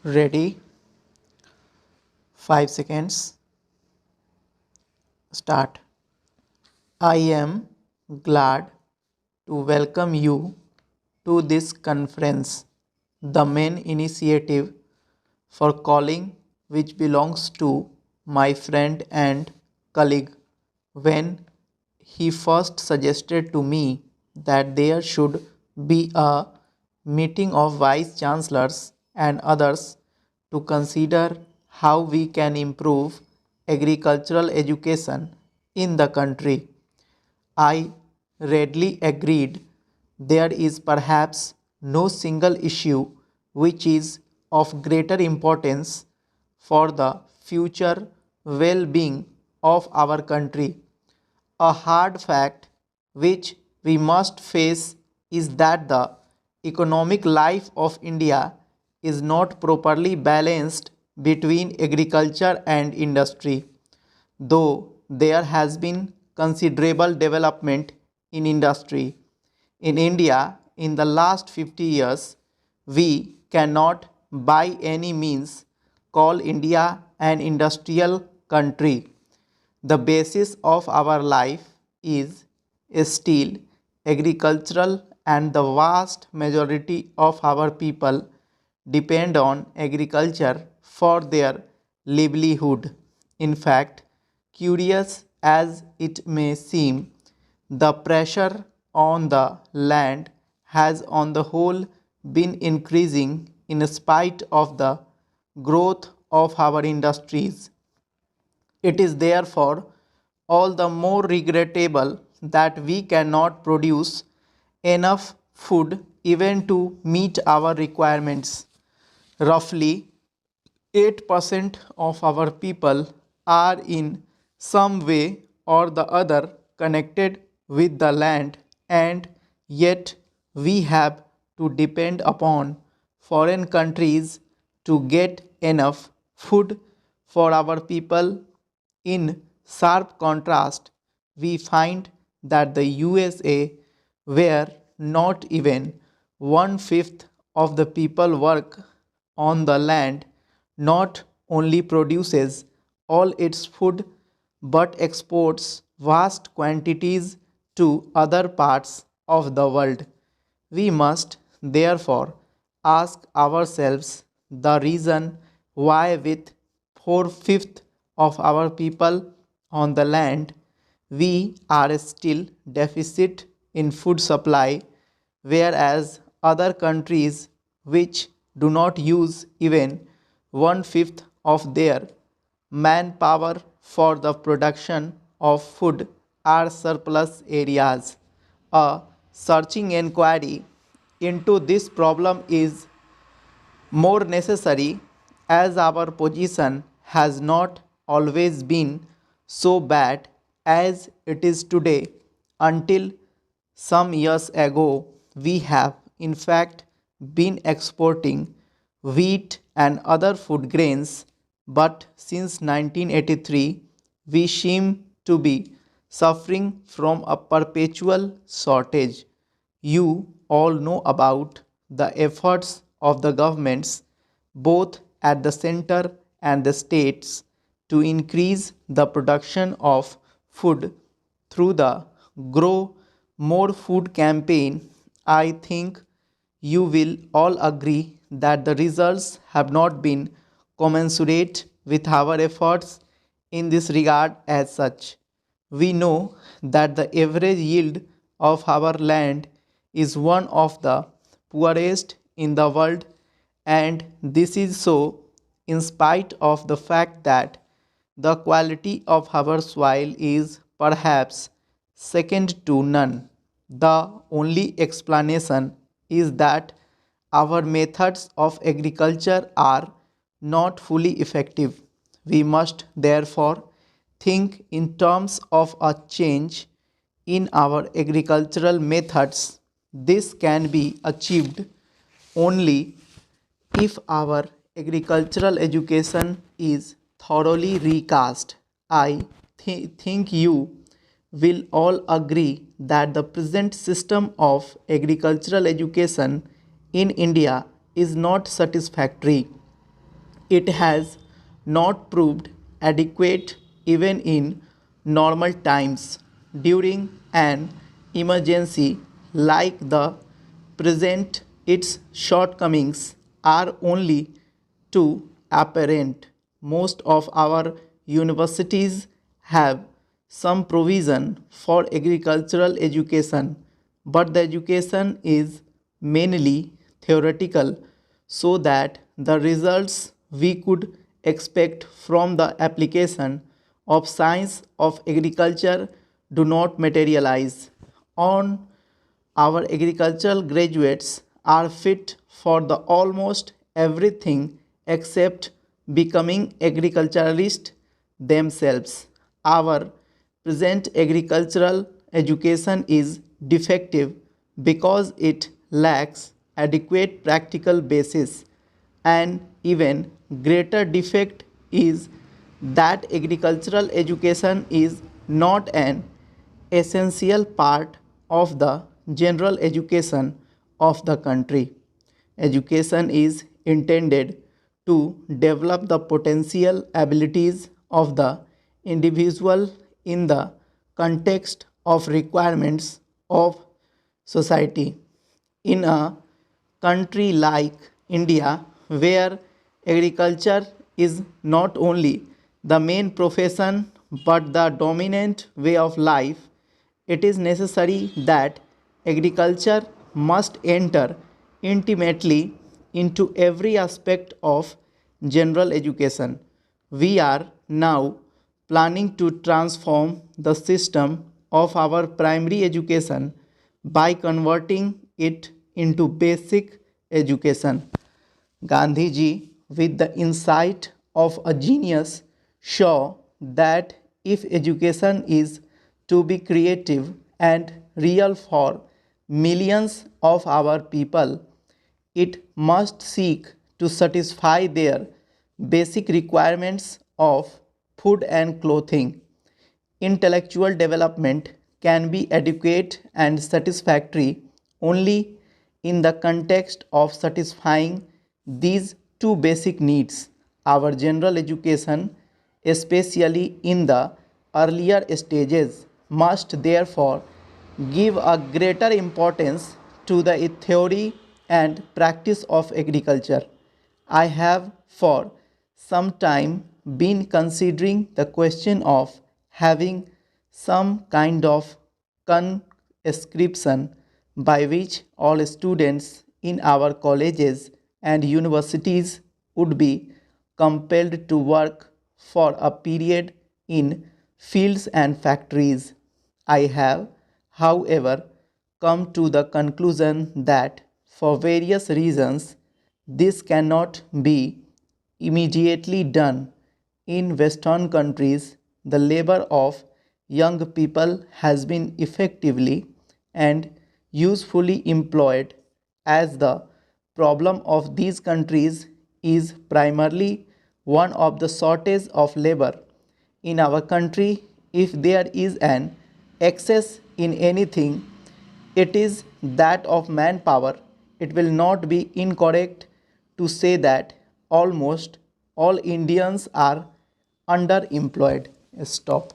Ready? 5 seconds. Start. I am glad to welcome you to this conference. The main initiative for calling, which belongs to my friend and colleague, when he first suggested to me that there should be a meeting of vice chancellors and others to consider how we can improve agricultural education in the country. I readily agreed there is perhaps no single issue which is of greater importance for the future well being of our country. A hard fact which we must face is that the economic life of India is not properly balanced between agriculture and industry. Though there has been considerable development in industry in India in the last 50 years, we cannot by any means call India an industrial country. The basis of our life is still agricultural, and the vast majority of our people depend on agriculture for their livelihood. In fact, curious as it may seem, the pressure on the land has on the whole been increasing in spite of the growth of our industries. It is therefore all the more regrettable that we cannot produce enough food even to meet our requirements. Roughly 8% of our people are in some way or the other connected with the land, and yet we have to depend upon foreign countries to get enough food for our people. In sharp contrast, we find that the USA, where not even one fifth of the people work on the land, not only produces all its food but exports vast quantities to other parts of the world. We must therefore ask ourselves the reason why, with four-fifths of our people on the land, we are still deficit in food supply, whereas other countries which do not use even one-fifth of their manpower for the production of food are surplus areas. A searching inquiry into this problem is more necessary as our position has not always been so bad as it is today. Until some years ago, we have in fact been exporting wheat and other food grains, but since 1983, we seem to be suffering from a perpetual shortage. You all know about the efforts of the governments, both at the center and the states, to increase the production of food through the Grow More Food campaign. I think you will all agree that the results have not been commensurate with our efforts in this regard as such. We know that the average yield of our land is one of the poorest in the world, and this is so in spite of the fact that the quality of our soil is perhaps second to none. The only explanation is that our methods of agriculture are not fully effective. We must therefore think in terms of a change in our agricultural methods. This can be achieved only if our agricultural education is thoroughly recast. I think you will all agree that the present system of agricultural education in India is not satisfactory. It has not proved adequate even in normal times. During an emergency like the present, its shortcomings are only too apparent. Most of our universities have some provision for agricultural education, but the education is mainly theoretical, so that the results we could expect from the application of science of agriculture do not materialize. On our agricultural graduates are fit for the almost everything except becoming agriculturalists themselves. Our present agricultural education is defective because it lacks adequate practical basis. An even greater defect is that agricultural education is not an essential part of the general education of the country. Education is intended to develop the potential abilities of the individual in the context of requirements of society. In a country like India, where agriculture is not only the main profession but the dominant way of life, it is necessary that agriculture must enter intimately into every aspect of general education. We are now planning to transform the system of our primary education by converting it into basic education. Gandhiji, with the insight of a genius, saw that if education is to be creative and real for millions of our people, it must seek to satisfy their basic requirements of food and clothing. Intellectual development can be adequate and satisfactory only in the context of satisfying these two basic needs. Our general education, especially in the earlier stages, must therefore give a greater importance to the theory and practice of agriculture. I have for some time been considering the question of having some kind of conscription by which all students in our colleges and universities would be compelled to work for a period in fields and factories. I have, however, come to the conclusion that for various reasons this cannot be immediately done. In Western countries, the labor of young people has been effectively and usefully employed, as the problem of these countries is primarily one of the shortage of labor. In our country, if there is an excess in anything, it is that of manpower. It will not be incorrect to say that almost all Indians are underemployed. Stop.